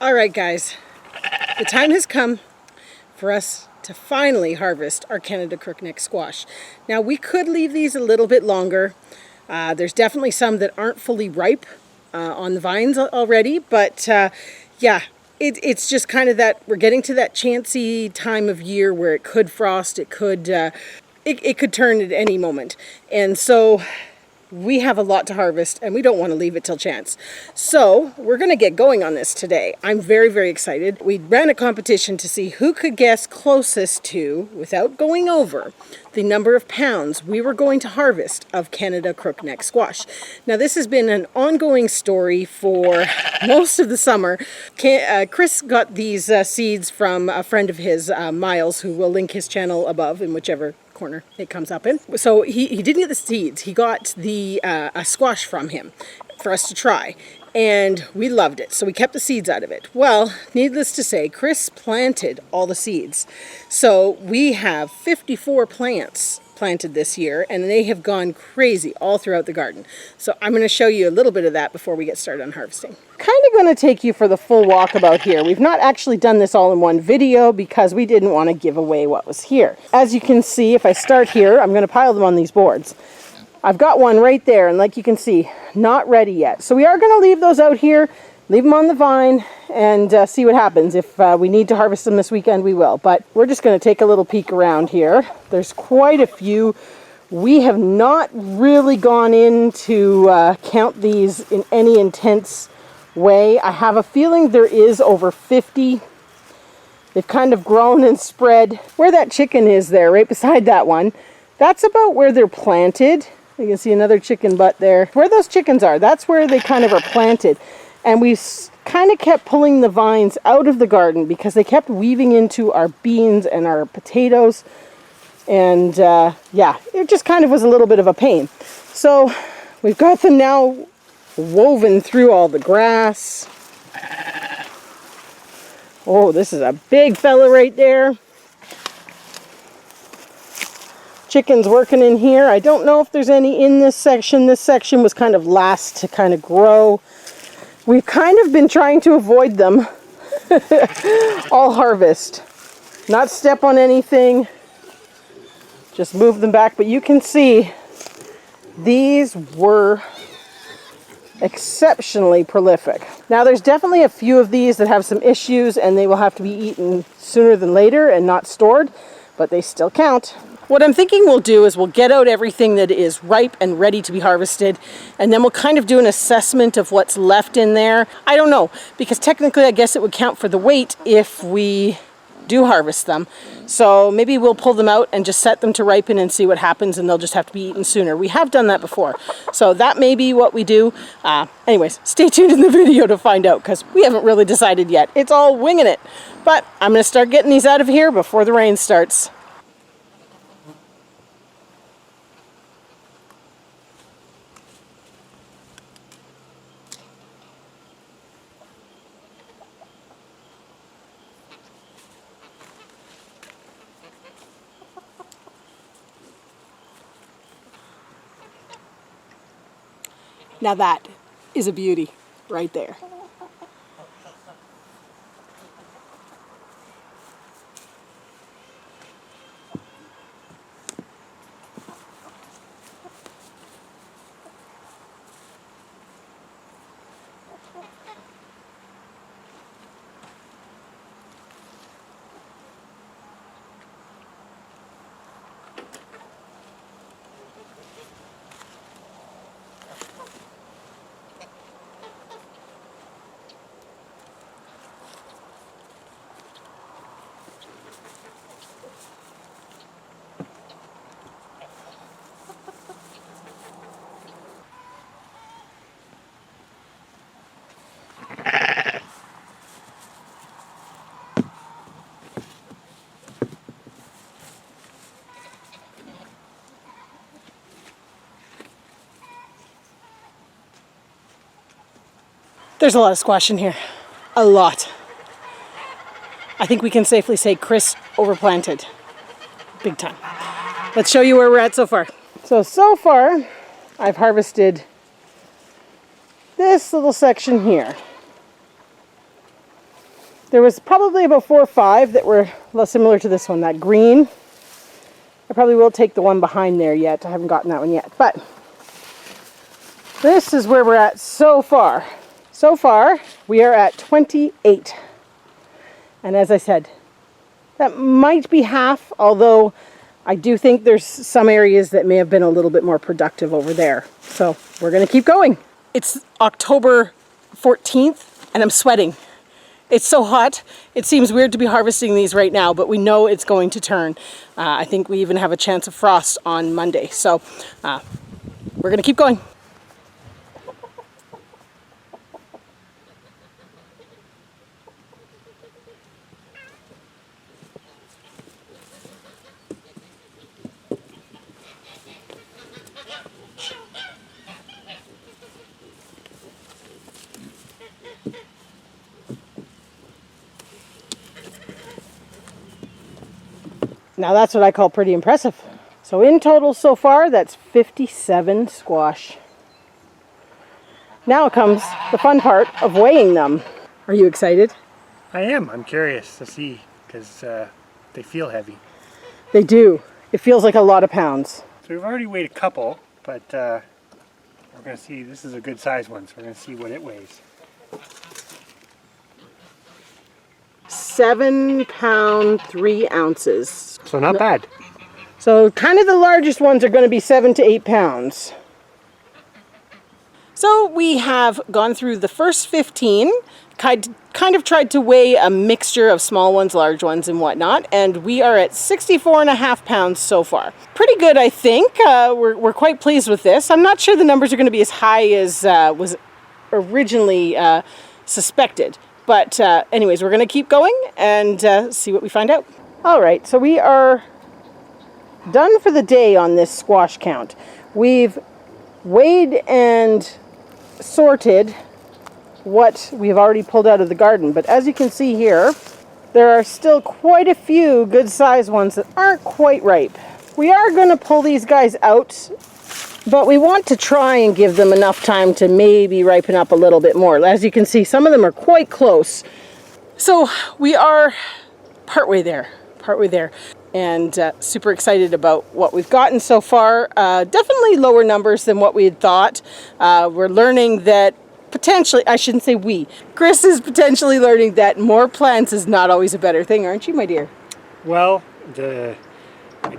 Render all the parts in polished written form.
All right, guys, the time has come for us to finally harvest our Canada Crookneck squash. Now, we could leave these a little bit longer. There's definitely some that aren't fully ripe on the vines already, but yeah, it's just kind of that we're getting to that chancy time of year where it could frost, it could turn at any moment, and so we have a lot to harvest and we don't want to leave it till chance. So we're going to get going on this today. I'm very, very excited. We ran a competition to see who could guess closest to, without going over, the number of pounds we were going to harvest of Canada Crookneck squash. Now, this has been an ongoing story for most of the summer. Chris got these seeds from a friend of his, Miles, who will link his channel above in whichever corner it comes up in. So he didn't get the seeds. He got the a squash from him for us to try, and we loved it, so we kept the seeds out of it. Well, needless to say, Chris planted all the seeds, so we have 54 plants planted this year, and they have gone crazy all throughout the garden. So I'm going to show you a little bit of that before we get started on harvesting. Kind of going to take you for the full walkabout here. We've not actually done this all in one video because we didn't want to give away what was here. As you can see, if I start here, I'm going to pile them on these boards. I've got one right there, and like you can see, not ready yet. So we are going to leave those out here, leave them on the vine, and see what happens. If we need to harvest them this weekend, we will. But we're just going to take a little peek around here. There's quite a few. We have not really gone in to count these in any intense way. I have a feeling there is over 50. They've kind of grown and spread. Where that chicken is there, right beside that one, that's about where they're planted. You can see another chicken butt there. Where those chickens are, that's where they kind of are planted. And we kind of kept pulling the vines out of the garden because they kept weaving into our beans and our potatoes. And yeah, it just kind of was a little bit of a pain. So we've got them now woven through all the grass. Oh, this is a big fella right there. Chickens working in here. I don't know if there's any in this section. This section was kind of last to kind of grow. We've kind of been trying to avoid them all harvest. Not step on anything. Just move them back. But you can see these were exceptionally prolific. Now there's definitely a few of these that have some issues and they will have to be eaten sooner than later and not stored, but they still count. What I'm thinking we'll do is we'll get out everything that is ripe and ready to be harvested, and then we'll kind of do an assessment of what's left in there. I don't know, because technically I guess it would count for the weight if we do harvest them. So maybe we'll pull them out and just set them to ripen and see what happens, and they'll just have to be eaten sooner. We have done that before, so that may be what we do. Anyways, stay tuned in the video to find out, because we haven't really decided yet. It's all winging it. But I'm going to start getting these out of here before the rain starts. Now that is a beauty right there. There's a lot of squash in here. A lot. I think we can safely say Chris overplanted. Big time. Let's show you where we're at so far. So far, I've harvested this little section here. There was probably about 4 or 5 that were less similar to this one, that green. I probably will take the one behind there yet. I haven't gotten that one yet. But this is where we're at so far. So far, we are at 28. And as I said, that might be half, although I do think there's some areas that may have been a little bit more productive over there. So we're going to keep going. It's October 14th and I'm sweating. It's so hot. It seems weird to be harvesting these right now, but we know it's going to turn. I think we even have a chance of frost on Monday. So we're going to keep going. Now that's what I call pretty impressive. So in total so far, that's 57 squash. Now comes the fun part of weighing them. Are you excited? I am. I'm curious to see because they feel heavy. They do. It feels like a lot of pounds. So we've already weighed a couple, but we're going to see. This is a good size one, so we're going to see what it weighs. 7 pounds 3 ounces. So not bad. So kind of the largest ones are going to be 7 to 8 pounds. So we have gone through the first 15, kind of tried to weigh a mixture of small ones, large ones, and whatnot, and we are at 64.5 pounds so far. Pretty good, I think. We're quite pleased with this. I'm not sure the numbers are going to be as high as was originally suspected. But anyways, we're going to keep going and see what we find out. All right, so we are done for the day on this squash count. We've weighed and sorted what we've already pulled out of the garden. But as you can see here, there are still quite a few good-sized ones that aren't quite ripe. We are going to pull these guys out, but we want to try and give them enough time to maybe ripen up a little bit more. As you can see, some of them are quite close. So we are partway there, and super excited about what we've gotten so far. Definitely lower numbers than what we had thought. We're learning that potentially, I shouldn't say we, Chris is potentially learning that more plants is not always a better thing, aren't you, my dear? Well, I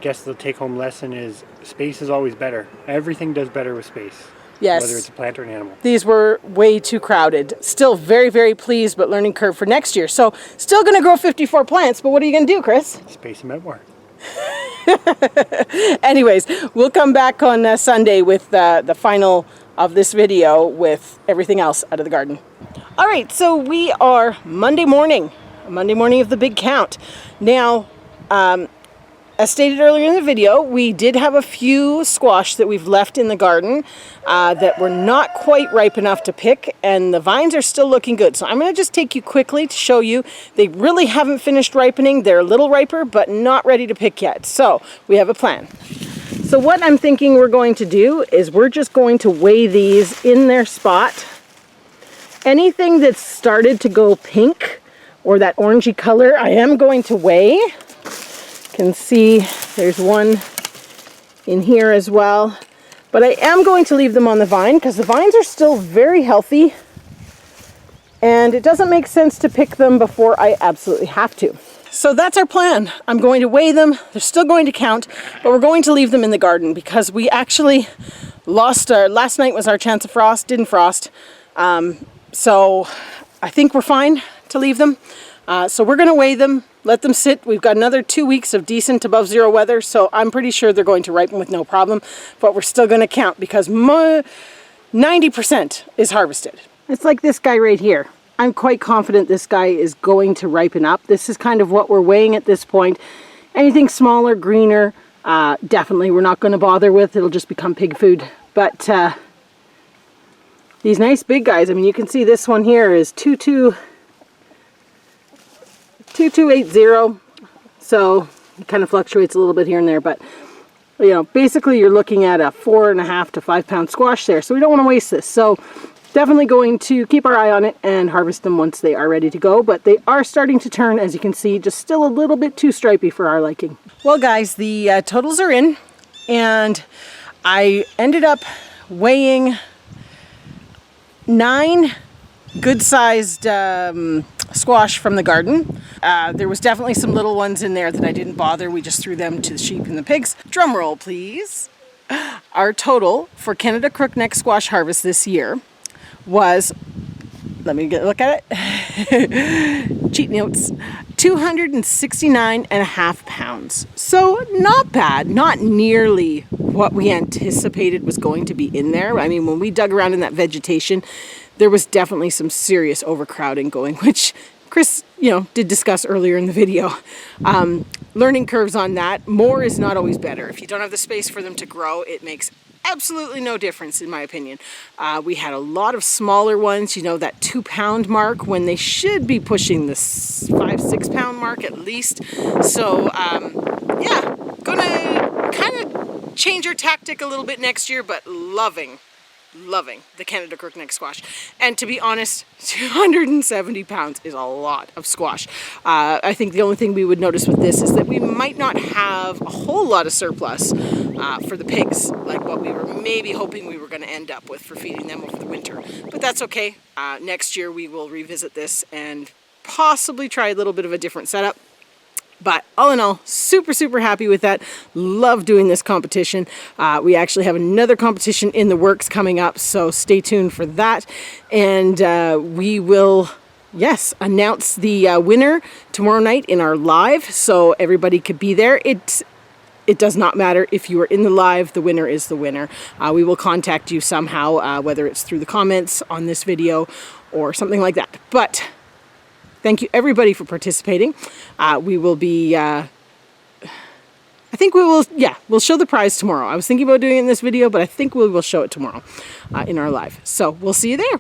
guess the take-home lesson is space is always better. Everything does better with space. Yes. Whether it's a plant or an animal. These were way too crowded. Still very, very pleased, but learning curve for next year. So still going to grow 54 plants, but what are you going to do, Chris? Space them out more. Anyways, we'll come back on Sunday with the final of this video with everything else out of the garden. All right, so we are Monday morning of the big count. Now, as stated earlier in the video, we did have a few squash that we've left in the garden that were not quite ripe enough to pick, and the vines are still looking good. So I'm going to just take you quickly to show you. They really haven't finished ripening. They're a little riper, but not ready to pick yet. So we have a plan. So what I'm thinking we're going to do is we're just going to weigh these in their spot. Anything that's started to go pink or that orangey color, I am going to weigh. Can see there's one in here as well, but I am going to leave them on the vine because the vines are still very healthy and it doesn't make sense to pick them before I absolutely have to. So that's our plan. I'm going to weigh them. They're still going to count, but we're going to leave them in the garden because we actually lost last night was our chance of frost, didn't frost. So I think we're fine to leave them. So we're going to weigh them, let them sit. We've got another 2 weeks of decent above zero weather, so I'm pretty sure they're going to ripen with no problem, but we're still going to count because 90% is harvested. It's like this guy right here. I'm quite confident this guy is going to ripen up. This is kind of what we're weighing at this point. Anything smaller, greener, definitely we're not going to bother with. It'll just become pig food. But these nice big guys, I mean, you can see this one here is 2280, so it kind of fluctuates a little bit here and there, but you know, basically you're looking at a 4.5 to 5 pound squash there, so we don't want to waste this. So definitely going to keep our eye on it and harvest them once they are ready to go, but they are starting to turn, as you can see, just still a little bit too stripy for our liking. Well guys, the totals are in, and I ended up weighing 9 good-sized squash from the garden. There was definitely some little ones in there that I didn't bother. We just threw them to the sheep and the pigs. Drum roll, please. Our total for Canada Crookneck squash harvest this year was, let me look at it, cheat notes, 269.5 pounds. So not bad, not nearly what we anticipated was going to be in there. I mean, when we dug around in that vegetation, there was definitely some serious overcrowding going, which Chris, did discuss earlier in the video. Learning curves on that. More is not always better. If you don't have the space for them to grow, it makes absolutely no difference, in my opinion. We had a lot of smaller ones, that 2-pound mark, when they should be pushing the 5-6 pound mark at least. So, yeah, gonna kind of change our tactic a little bit next year, but loving the Canada Crookneck squash. And to be honest, 270 pounds is a lot of squash. I think the only thing we would notice with this is that we might not have a whole lot of surplus for the pigs, like what we were maybe hoping we were going to end up with for feeding them over the winter. But that's okay. Next year we will revisit this and possibly try a little bit of a different setup. But all in all, super, super happy with that. Love doing this competition. We actually have another competition in the works coming up, so stay tuned for that. And we will, yes, announce the winner tomorrow night in our live, so everybody could be there. It does not matter if you are in the live, the winner is the winner. We will contact you somehow, whether it's through the comments on this video or something like that. But thank you everybody for participating. We will be, I think we will, we'll show the prize tomorrow. I was thinking about doing it in this video, but I think we will show it tomorrow in our live. So we'll see you there.